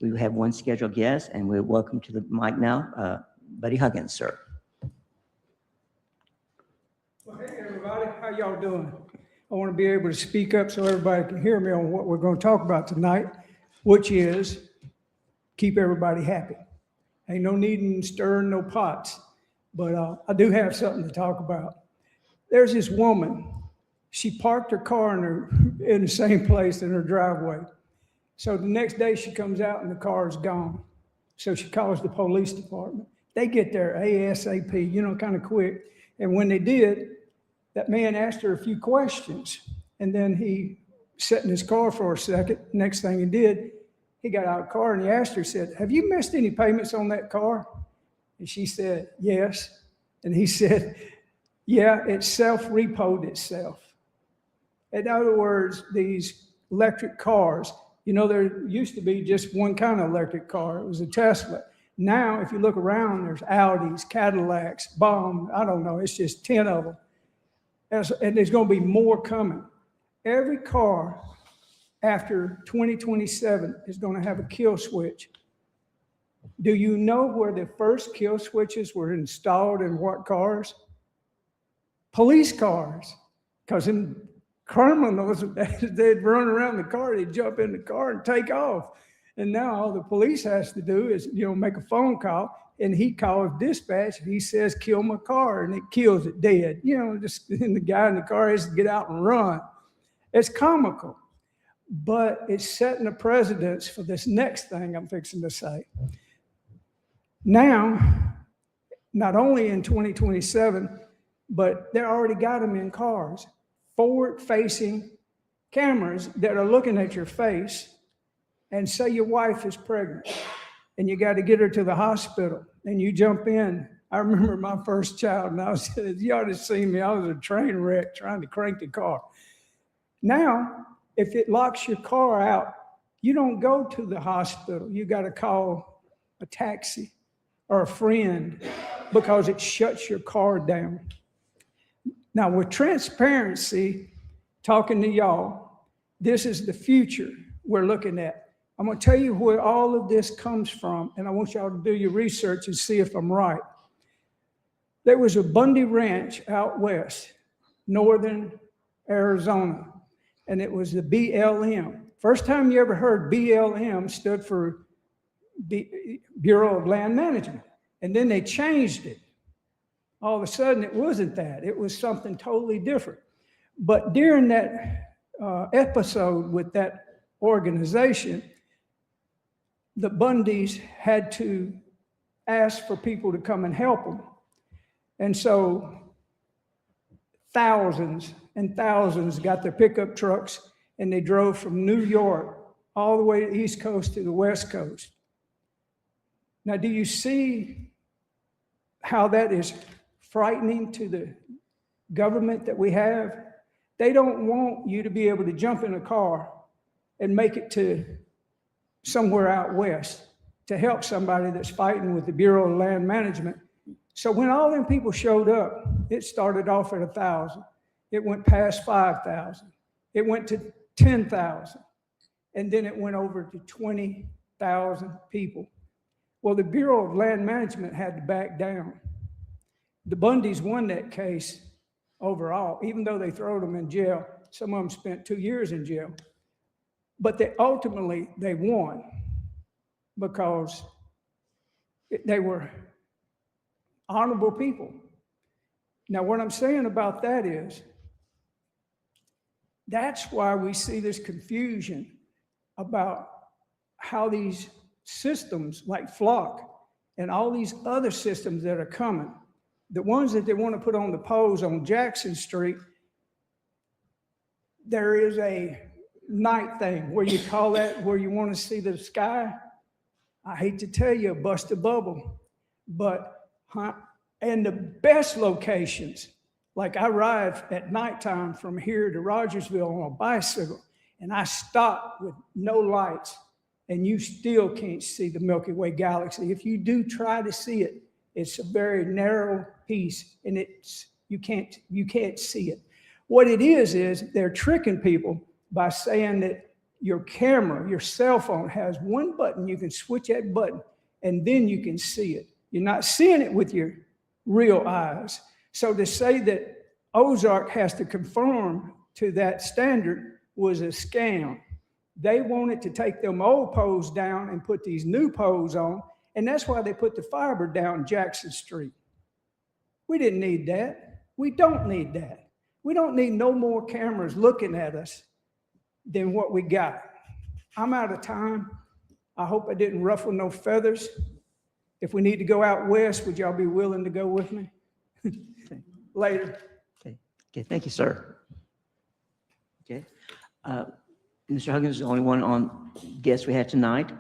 We have one scheduled guest, and we're welcome to the mic now, Buddy Huggins, sir. Well, hey, everybody. How y'all doing? I want to be able to speak up so everybody can hear me on what we're going to talk about tonight, which is keep everybody happy. Ain't no need in stirring no pots, but I do have something to talk about. There's this woman. She parked her car in the same place in her driveway. So the next day she comes out and the car is gone. So she calls the police department. They get there ASAP, kind of quick. And when they did, that man asked her a few questions. And then he sat in his car for a second. Next thing he did, he got out of the car and he asked her, said, "Have you missed any payments on that car?" And she said, "Yes." And he said, "Yeah, it self-repoed itself." In other words, these electric cars, there used to be just one kind of electric car. It was a Tesla. Now, if you look around, there's Audis, Cadillacs, I don't know, it's just 10 of them. And there's going to be more coming. Every car after 2027 is going to have a kill switch. Do you know where the first kill switches were installed in what cars? Police cars. Because in criminals, they'd run around the car, they'd jump in the car and take off. And now all the police has to do is, make a phone call, and he calls dispatch, and he says, "Kill my car," and it kills it dead. And the guy in the car has to get out and run. It's comical, but it's setting a precedence for this next thing I'm fixing to say. Now, not only in 2027, but they already got them in cars. Forward-facing cameras that are looking at your face, and say your wife is pregnant and you got to get her to the hospital and you jump in. I remember my first child, and you ought to see me. I was a train wreck trying to crank the car. Now, if it locks your car out, you don't go to the hospital. You got to call a taxi or a friend because it shuts your car down. Now, with transparency, talking to y'all, this is the future we're looking at. I'm going to tell you where all of this comes from, and I want y'all to do your research and see if I'm right. There was a Bundy Ranch out west, northern Arizona, and it was the BLM. First time you ever heard BLM stood for Bureau of Land Management, and then they changed it. All of a sudden, it wasn't that. It was something totally different. But during that episode with that organization, the Bundys had to ask for people to come and help them. And so thousands and thousands got their pickup trucks and they drove from New York all the way to the East Coast to the West Coast. Now, do you see how that is frightening to the government that we have? They don't want you to be able to jump in a car and make it to somewhere out west to help somebody that's fighting with the Bureau of Land Management. So when all them people showed up, it started off at 1,000. It went past 5,000. It went to 10,000. And then it went over to 20,000 people. Well, the Bureau of Land Management had to back down. The Bundys won that case overall, even though they threw them in jail. Some of them spent 2 years in jail. But they ultimately won because they were honorable people. Now, what I'm saying about that is, that's why we see this confusion about how these systems like Flock and all these other systems that are coming, the ones that they want to put on the poles on Jackson Street, there is a night thing where you call that where you want to see the sky. I hate to tell you, bust a bubble, but in the best locations, like I ride at nighttime from here to Rogersville on a bicycle, and I stop with no lights, and you still can't see the Milky Way galaxy. If you do try to see it, it's a very narrow piece, and you can't see it. What it is they're tricking people by saying that your camera, your cell phone has one button. You can switch that button and then you can see it. You're not seeing it with your real eyes. So to say that Ozark has to conform to that standard was a scam. They wanted to take them old poles down and put these new poles on, and that's why they put the fiber down Jackson Street. We didn't need that. We don't need that. We don't need no more cameras looking at us than what we got. I'm out of time. I hope I didn't ruffle no feathers. If we need to go out west, would y'all be willing to go with me? Later. Okay, thank you, sir. Okay. Mr. Huggins is the only one on guest we have tonight.